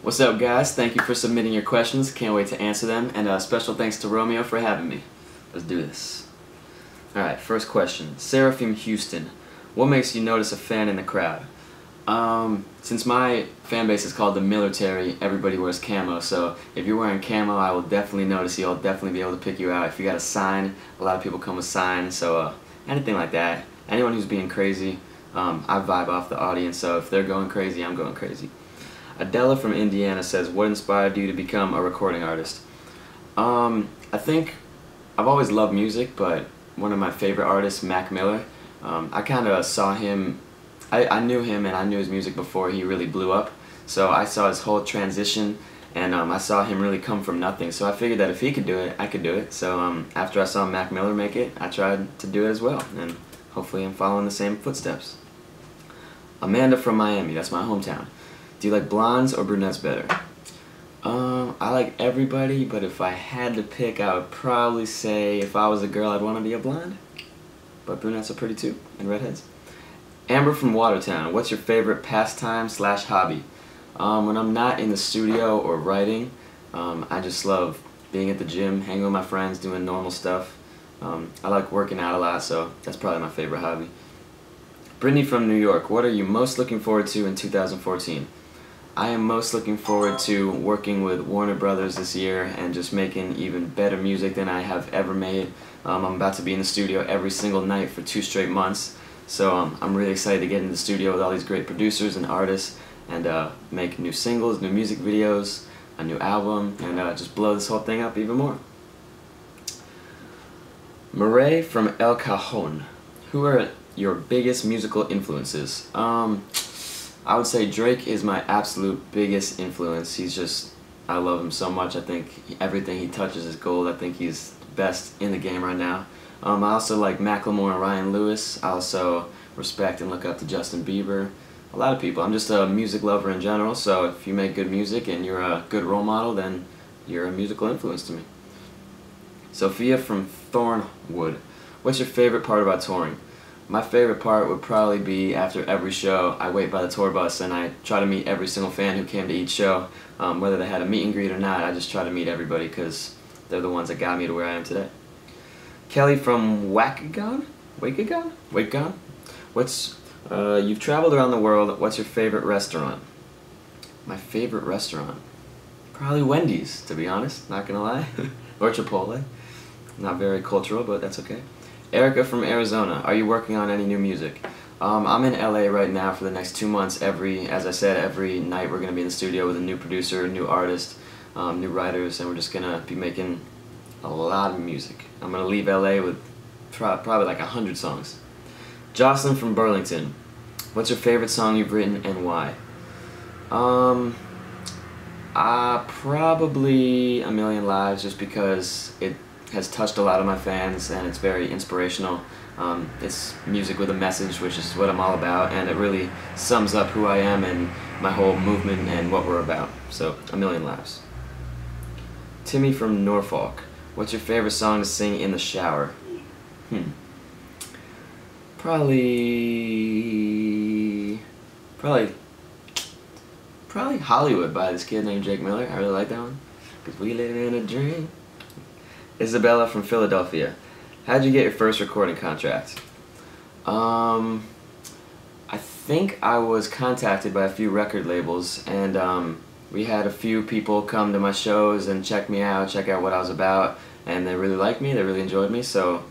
What's up, guys? Thank you for submitting your questions. Can't wait to answer them. And special thanks to Romeo for having me. Let's do this. Alright, first question. Seraphim Houston. What makes you notice a fan in the crowd? Since my fan base is called the military, everybody wears camo, so if you're wearing camo, I will definitely notice you. I'll definitely be able to pick you out. If you got a sign, a lot of people come with signs, so anything like that. Anyone who's being crazy, I vibe off the audience, so if they're going crazy, I'm going crazy. Adela from Indiana says, what inspired you to become a recording artist? I think I've always loved music, but one of my favorite artists, Mac Miller, I kind of saw him, I knew him and I knew his music before he really blew up, so I saw his whole transition and I saw him really come from nothing, so I figured that if he could do it, I could do it. So after I saw Mac Miller make it, I tried to do it as well, and hopefully I'm following the same footsteps. Amanda from Miami, that's my hometown. Do you like blondes or brunettes better? I like everybody, but if I had to pick, I would probably say if I was a girl, I'd want to be a blonde. But brunettes are pretty too, and redheads. Amber from Watertown, what's your favorite pastime / hobby? When I'm not in the studio or writing, I just love being at the gym, hanging with my friends, doing normal stuff. I like working out a lot, so that's probably my favorite hobby. Brittany from New York, what are you most looking forward to in 2014? I am most looking forward to working with Warner Brothers this year and just making even better music than I have ever made. I'm about to be in the studio every single night for 2 straight months, so I'm really excited to get into the studio with all these great producers and artists and make new singles, new music videos, a new album, and just blow this whole thing up even more. Murray from El Cajon, who are your biggest musical influences? I would say Drake is my absolute biggest influence. I love him so much. I think everything he touches is gold. I think he's the best in the game right now. I also like Macklemore and Ryan Lewis. I also respect and look up to Justin Bieber. A lot of people. I'm just a music lover in general, so if you make good music and you're a good role model, then you're a musical influence to me. Sophia from Thornwood, what's your favorite part about touring? My favorite part would probably be after every show, I wait by the tour bus and I try to meet every single fan who came to each show. Whether they had a meet and greet or not, I just try to meet everybody because they're the ones that got me to where I am today. Kelly from Wakagon? You've traveled around the world. What's your favorite restaurant? My favorite restaurant? Probably Wendy's, to be honest, not gonna lie. Or Chipotle. Not very cultural, but that's okay. Erica from Arizona, are you working on any new music? I'm in LA right now for the next 2 months. As I said, every night we're going to be in the studio with a new producer, new artist, new writers, and we're just going to be making a lot of music. I'm going to leave LA with probably like 100 songs. Jocelyn from Burlington, what's your favorite song you've written and why? Probably A Million Lives, just because it has touched a lot of my fans and it's very inspirational. It's music with a message, which is what I'm all about, and it really sums up who I am and my whole movement and what we're about. So, A Million Lives. Timmy from Norfolk, what's your favorite song to sing in the shower? Probably Hollywood by this kid named Jake Miller. I really like that one. 'Cause we live in a dream. Isabella from Philadelphia, how'd you get your first recording contract? I think I was contacted by a few record labels, and we had a few people come to my shows and check me out, check out what I was about, and they really liked me, they really enjoyed me, so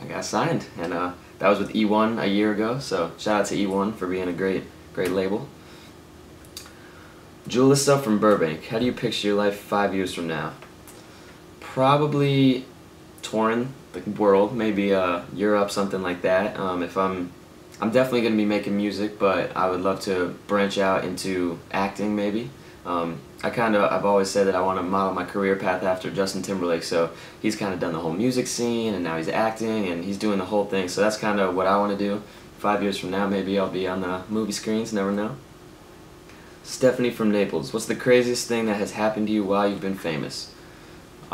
I got signed, and that was with E1 a year ago, so shout out to E1 for being a great label. Julissa from Burbank, how do you picture your life 5 years from now? Probably touring the world, maybe Europe, something like that. I'm definitely going to be making music, but I would love to branch out into acting maybe. I've always said that I want to model my career path after Justin Timberlake, so he's kind of done the whole music scene and now he's acting and he's doing the whole thing, so that's kind of what I want to do. 5 years from now maybe I'll be on the movie screens, never know. Stephanie from Naples, what's the craziest thing that has happened to you while you've been famous?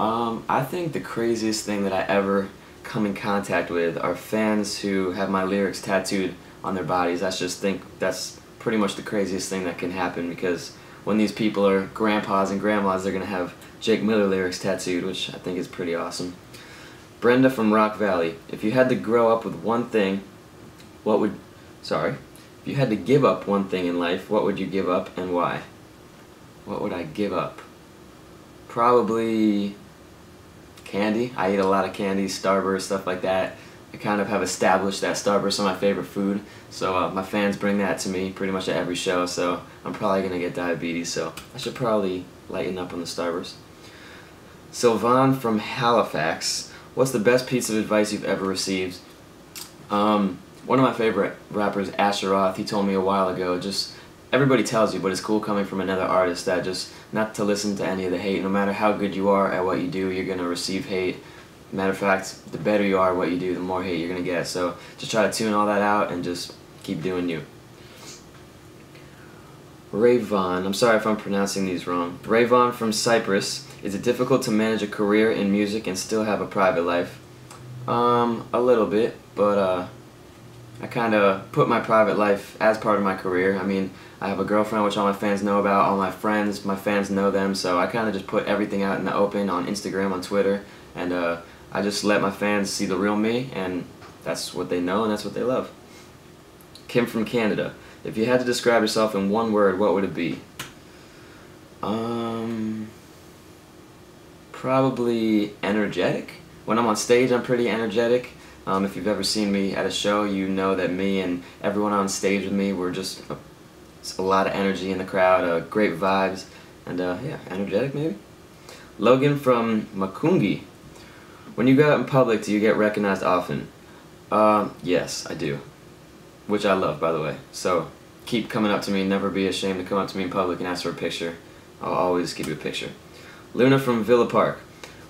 I think the craziest thing that I ever come in contact with are fans who have my lyrics tattooed on their bodies. I just think that's pretty much the craziest thing that can happen, because when these people are grandpas and grandmas, they're going to have Jake Miller lyrics tattooed, which I think is pretty awesome. Brenda from Rock Valley. If you had to grow up with one thing, if you had to give up one thing in life, what would you give up and why? What would I give up? Probably candy. I eat a lot of candy, Starburst, stuff like that. I kind of have established that Starburst is my favorite food, so my fans bring that to me pretty much at every show, so I'm probably going to get diabetes, so I should probably lighten up on the Starburst. Sylvan from Halifax. What's the best piece of advice you've ever received? One of my favorite rappers, Asher Roth, he told me a while ago, just everybody tells you, but it's cool coming from another artist, that just not to listen to any of the hate. No matter how good you are at what you do, you're going to receive hate. Matter of fact, the better you are at what you do, the more hate you're going to get. So just try to tune all that out and just keep doing you. Rayvon, I'm sorry if I'm pronouncing these wrong. Rayvon from Cyprus. Is it difficult to manage a career in music and still have a private life? A little bit, but I kind of put my private life as part of my career. I mean, I have a girlfriend, which all my fans know about, all my friends, my fans know them, so I kind of just put everything out in the open on Instagram, on Twitter, and I just let my fans see the real me, and that's what they know and that's what they love. Kim from Canada. If you had to describe yourself in one word, what would it be? Probably energetic. When I'm on stage, I'm pretty energetic. If you've ever seen me at a show, you know that me and everyone on stage with me, we're just a lot of energy in the crowd, great vibes, and yeah, energetic maybe. Logan from Makungi. When you go out in public, do you get recognized often? Yes, I do. Which I love, by the way. So keep coming up to me, never be ashamed to come up to me in public and ask for a picture. I'll always give you a picture. Luna from Villa Park.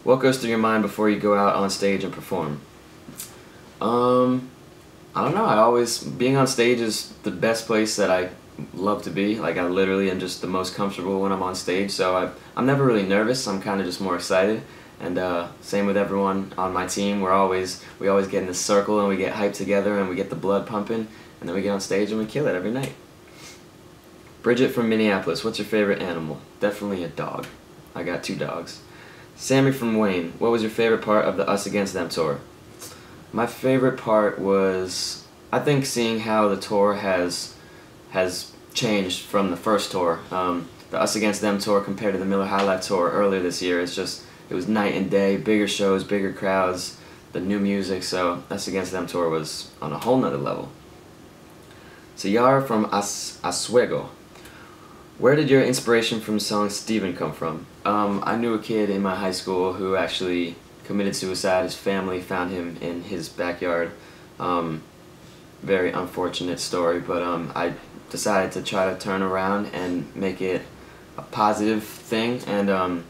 What goes through your mind before you go out on stage and perform? I don't know, being on stage is the best place that I love to be. Like, I literally am just the most comfortable when I'm on stage, so I'm never really nervous. I'm kind of just more excited, and same with everyone on my team. We always get in this circle and we get hyped together and we get the blood pumping, and then we get on stage and we kill it every night. Bridget from Minneapolis. What's your favorite animal? Definitely a dog. I got 2 dogs. Sammy from Wayne. What was your favorite part of the Us Against Them tour? My favorite part was, I think, seeing how the tour has changed from the first tour. The Us Against Them tour compared to the Miller High Life tour earlier this year, it was night and day, bigger shows, bigger crowds, the new music, so Us Against Them tour was on a whole nother level. So Yara from Oswego. Where did your inspiration from the song Steven come from? I knew a kid in my high school who actually committed suicide. His family found him in his backyard. Very unfortunate story, but I decided to try to turn around and make it a positive thing, and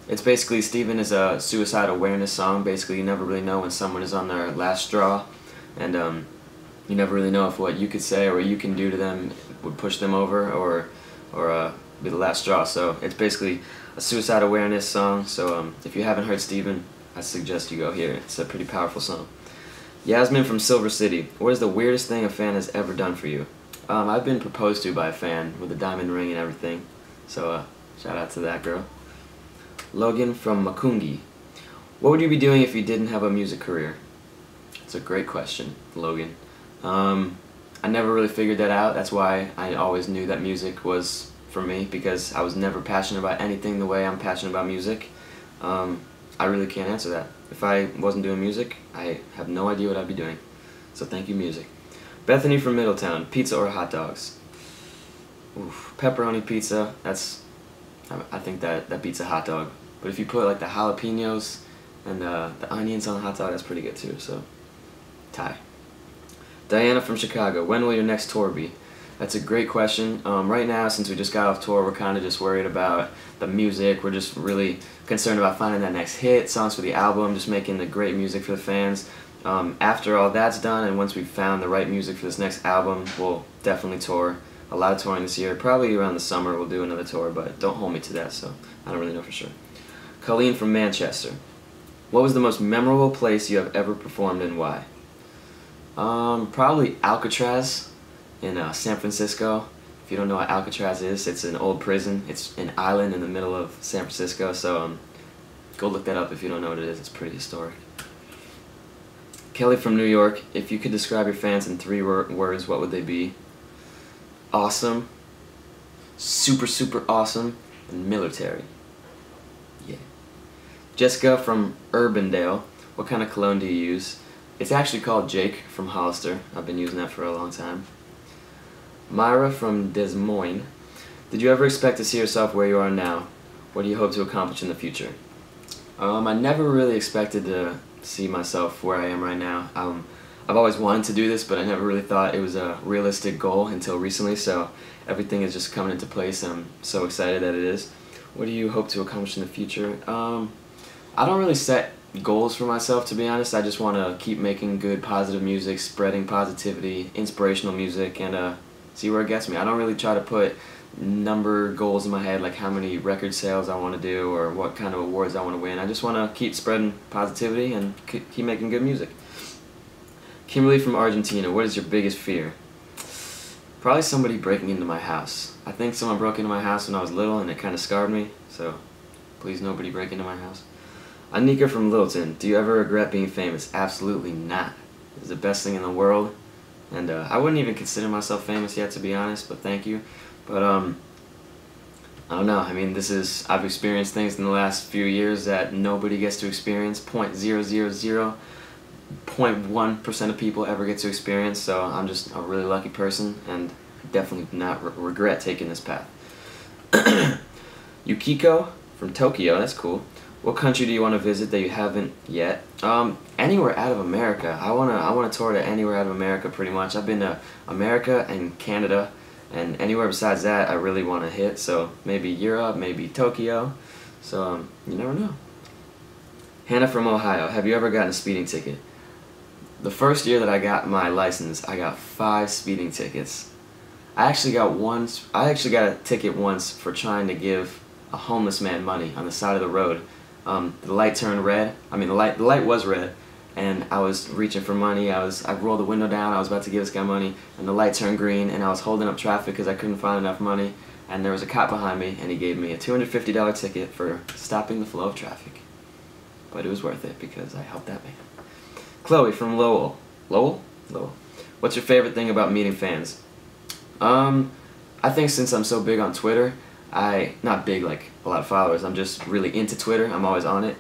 it's basically, Steven is a suicide awareness song. Basically, you never really know when someone is on their last straw, and you never really know if what you could say or what you can do to them would push them over or be the last straw. So it's basically a suicide awareness song, so if you haven't heard Steven, I suggest you go hear it. It's a pretty powerful song. Yasmin from Silver City. What is the weirdest thing a fan has ever done for you? I've been proposed to by a fan with a diamond ring and everything, so shout out to that girl. Logan from Makungi. What would you be doing if you didn't have a music career? It's a great question, Logan. I never really figured that out. That's why I always knew that music was for me, because I was never passionate about anything the way I'm passionate about music. I really can't answer that. If I wasn't doing music, I have no idea what I'd be doing. So thank you, music. Bethany from Middletown. Pizza or hot dogs? Oof, pepperoni pizza, I think that beats a hot dog. But if you put like the jalapenos and the onions on a hot dog, that's pretty good too, so tie. Diana from Chicago. When will your next tour be? That's a great question. Right now, since we just got off tour, we're kind of just worried about the music. We're just really concerned about finding that next hit, songs for the album, just making the great music for the fans. After all that's done, and once we've found the right music for this next album, we'll definitely tour. A lot of touring this year. Probably around the summer we'll do another tour, but don't hold me to that, so I don't really know for sure. Colleen from Manchester. What was the most memorable place you have ever performed and why? Probably Alcatraz in San Francisco. If you don't know what Alcatraz is, it's an old prison. It's an island in the middle of San Francisco, so go look that up if you don't know what it is. It's pretty historic. Kelly from New York, if you could describe your fans in 3 words, what would they be? Awesome, super, super awesome, and military. Yeah. Jessica from Urbandale, what kind of cologne do you use? It's actually called Jake from Hollister. I've been using that for a long time. Myra from Des Moines, did you ever expect to see yourself where you are now? What do you hope to accomplish in the future? I never really expected to see myself where I am right now. I've always wanted to do this, but I never really thought it was a realistic goal until recently, so everything is just coming into place and I'm so excited that it is. What do you hope to accomplish in the future? I don't really set goals for myself, to be honest. I just want to keep making good, positive music, spreading positivity, inspirational music, and see where it gets me. I don't really try to put number goals in my head, like how many record sales I want to do or what kind of awards I want to win. I just want to keep spreading positivity and keep making good music. Kimberly from Argentina, what is your biggest fear? Probably somebody breaking into my house. I think someone broke into my house when I was little and it kind of scarred me, so please nobody break into my house. Anika from Littleton, do you ever regret being famous? Absolutely not. It's the best thing in the world, and I wouldn't even consider myself famous yet, to be honest, but thank you. But I don't know, I mean, I've experienced things in the last few years that nobody gets to experience. 0.000.1% of people ever get to experience, so I'm just a really lucky person, and definitely do not regret taking this path. Yukiko from Tokyo, that's cool. What country do you want to visit that you haven't yet? Anywhere out of America. I wanna tour to anywhere out of America, pretty much. I've been to America and Canada, and anywhere besides that I really want to hit, so maybe Europe, maybe Tokyo, so you never know. Hannah from Ohio, have you ever gotten a speeding ticket? The first year that I got my license, I got 5 speeding tickets. I actually got a ticket once for trying to give a homeless man money on the side of the road. The light turned red. I mean, the light was red, and I was reaching for money. I rolled the window down. I was about to give this guy money, and the light turned green, and I was holding up traffic because I couldn't find enough money. And there was a cop behind me, and he gave me a $250 ticket for stopping the flow of traffic. But it was worth it because I helped that man. Chloe from Lowell. Lowell? Lowell. What's your favorite thing about meeting fans? I think since I'm so big on Twitter, not big like a lot of followers, I'm just really into Twitter. I'm always on it.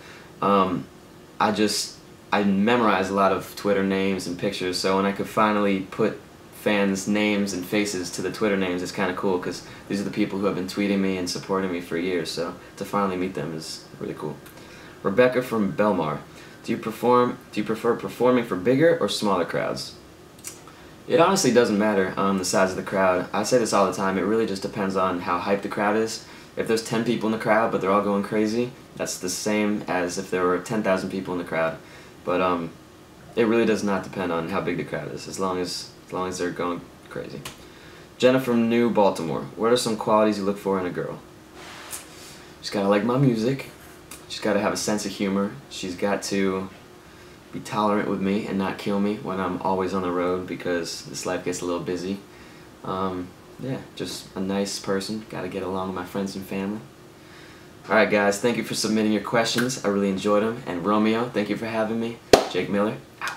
I memorize a lot of Twitter names and pictures, so when I could finally put fans' names and faces to the Twitter names, it's kind of cool because these are the people who have been tweeting me and supporting me for years, so to finally meet them is really cool. Rebecca from Belmar, do you prefer performing for bigger or smaller crowds? It honestly doesn't matter the size of the crowd. I say this all the time, it really just depends on how hyped the crowd is. If there's 10 people in the crowd but they're all going crazy, that's the same as if there were 10,000 people in the crowd. But it really does not depend on how big the crowd is, as long as they're going crazy. Jenna from New Baltimore, what are some qualities you look for in a girl? She's gotta like my music. She's gotta have a sense of humor. She's got to be tolerant with me and not kill me when I'm always on the road because this life gets a little busy. Yeah, just a nice person. Gotta get along with my friends and family. Alright guys, thank you for submitting your questions. I really enjoyed them. And Romeo, thank you for having me. Jake Miller, out.